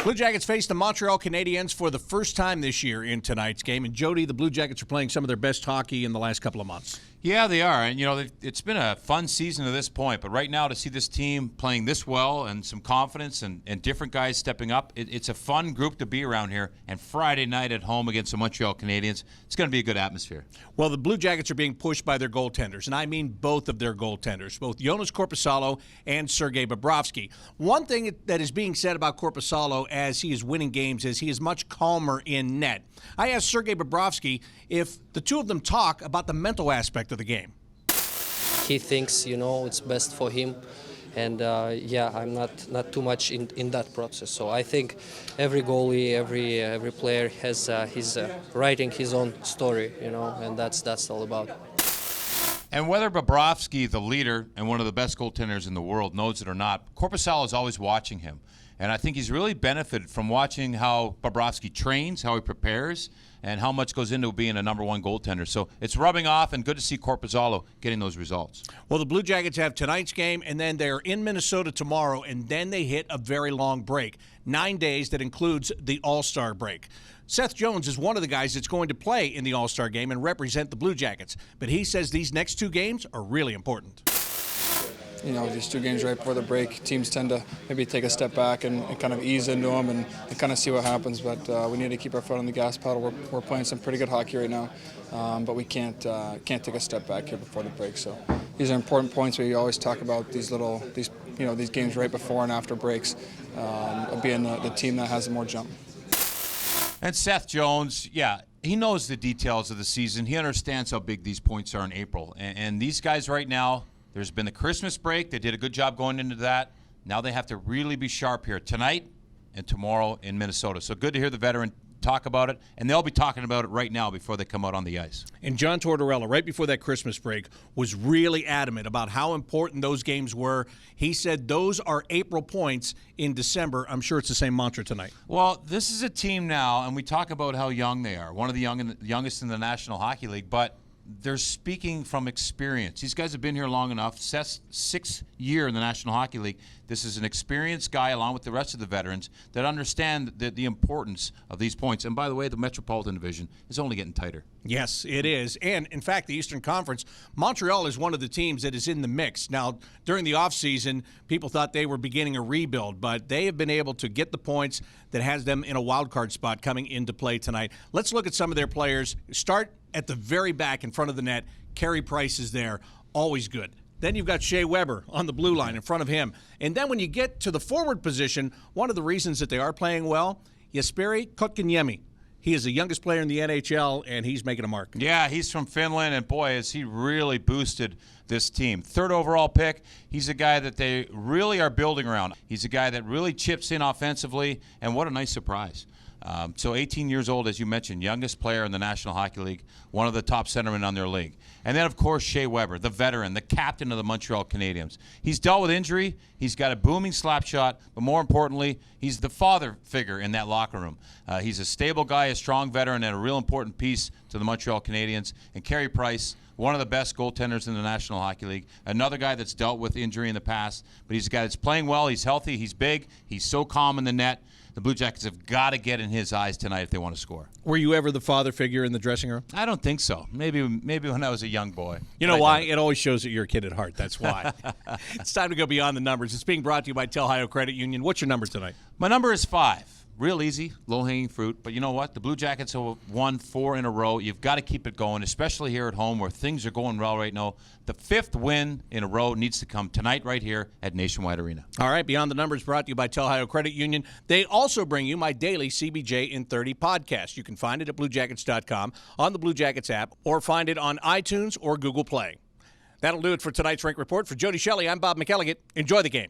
Blue Jackets face the Montreal Canadiens for the first time this year in tonight's game. And, Jody, the Blue Jackets are playing some of their best hockey in the last couple of months. Yeah, they are. And, it's been a fun season to this point. But right now, to see this team playing this well and some confidence and different guys stepping up, it's a fun group to be around here. And Friday night at home against the Montreal Canadiens, it's going to be a good atmosphere. Well, the Blue Jackets are being pushed by their goaltenders, and I mean both of their goaltenders, both Joonas Korpisalo and Sergei Bobrovsky. One thing that is being said about Korpisalo as he is winning games is he is much calmer in net. I asked Sergei Bobrovsky if the two of them talk about the mental aspect of the game. He thinks, it's best for him. And, I'm not too much in that process. So I think every goalie, every player has he's writing his own story, and that's all about. And whether Bobrovsky, the leader and one of the best goaltenders in the world, knows it or not, Korpisalo is always watching him. And I think he's really benefited from watching how Bobrovsky trains, how he prepares, and how much goes into being a number one goaltender. So it's rubbing off, and good to see Korpisalo getting those results. Well, the Blue Jackets have tonight's game, and then they're in Minnesota tomorrow, and then they hit a very long break. 9 days that includes the All-Star break. Seth Jones is one of the guys that's going to play in the All-Star game and represent the Blue Jackets. But he says these next two games are really important. These two games right before the break, teams tend to maybe take a step back and kind of ease into them and kind of see what happens. But we need to keep our foot on the gas pedal. We're playing some pretty good hockey right now, but we can't take a step back here before the break. So these are important points. We always talk about these games right before and after breaks, being the team that has more jump. And Seth Jones, he knows the details of the season. He understands how big these points are in April. And these guys right now, there's been the Christmas break. They did a good job going into that. Now they have to really be sharp here tonight and tomorrow in Minnesota. So good to hear the veteran talk about it, and they'll be talking about it right now before they come out on the ice. And John Tortorella, right before that Christmas break, was really adamant about how important those games were. He said those are April points in December. I'm sure it's the same mantra tonight. Well, this is a team now, and we talk about how young they are, one of the youngest in the National Hockey League, but they're speaking from experience. These guys have been here long enough. Seth's 6th year in the National Hockey League. This is an experienced guy, along with the rest of the veterans, that understand the importance of these points. And by the way, the Metropolitan Division is only getting tighter. Yes, it is. And, in fact, the Eastern Conference, Montreal is one of the teams that is in the mix. Now, during the offseason, people thought they were beginning a rebuild, but they have been able to get the points that has them in a wild card spot coming into play tonight. Let's look at some of their players. Start at the very back in front of the net. Carey Price is there. Always good. Then you've got Shea Weber on the blue line in front of him. And then when you get to the forward position, one of the reasons that they are playing well, Jesperi Kotkaniemi. He is the youngest player in the NHL, and he's making a mark. Yeah, he's from Finland, and boy, has he really boosted this team. 3rd overall pick. He's a guy that they really are building around. He's a guy that really chips in offensively, and what a nice surprise. So 18 years old, as you mentioned, youngest player in the National Hockey League, one of the top centermen on their league. And then, of course, Shea Weber, the veteran, the captain of the Montreal Canadiens. He's dealt with injury. He's got a booming slap shot, but more importantly, he's the father figure in that locker room. He's a stable guy, a strong veteran, and a real important piece to the Montreal Canadiens. And Carey Price, one of the best goaltenders in the National Hockey League, another guy that's dealt with injury in the past, but he's a guy that's playing well. He's healthy. He's big. He's so calm in the net. The Blue Jackets have got to get in his eyes tonight if they want to score. Were you ever the father figure in the dressing room? I don't think so. Maybe when I was a young boy. You know why? It always shows that you're a kid at heart. That's why. It's time to go beyond the numbers. It's being brought to you by Telhio Credit Union. What's your number tonight? My number is 5. Real easy, low-hanging fruit. But you know what? The Blue Jackets have won 4 in a row. You've got to keep it going, especially here at home where things are going well right now. The 5th win in a row needs to come tonight right here at Nationwide Arena. All right, Beyond the Numbers brought to you by Telhio Credit Union. They also bring you my daily CBJ in 30 podcast. You can find it at BlueJackets.com, on the Blue Jackets app, or find it on iTunes or Google Play. That'll do it for tonight's Rink Report. For Jody, Shelley, I'm Bob McElligott. Enjoy the game.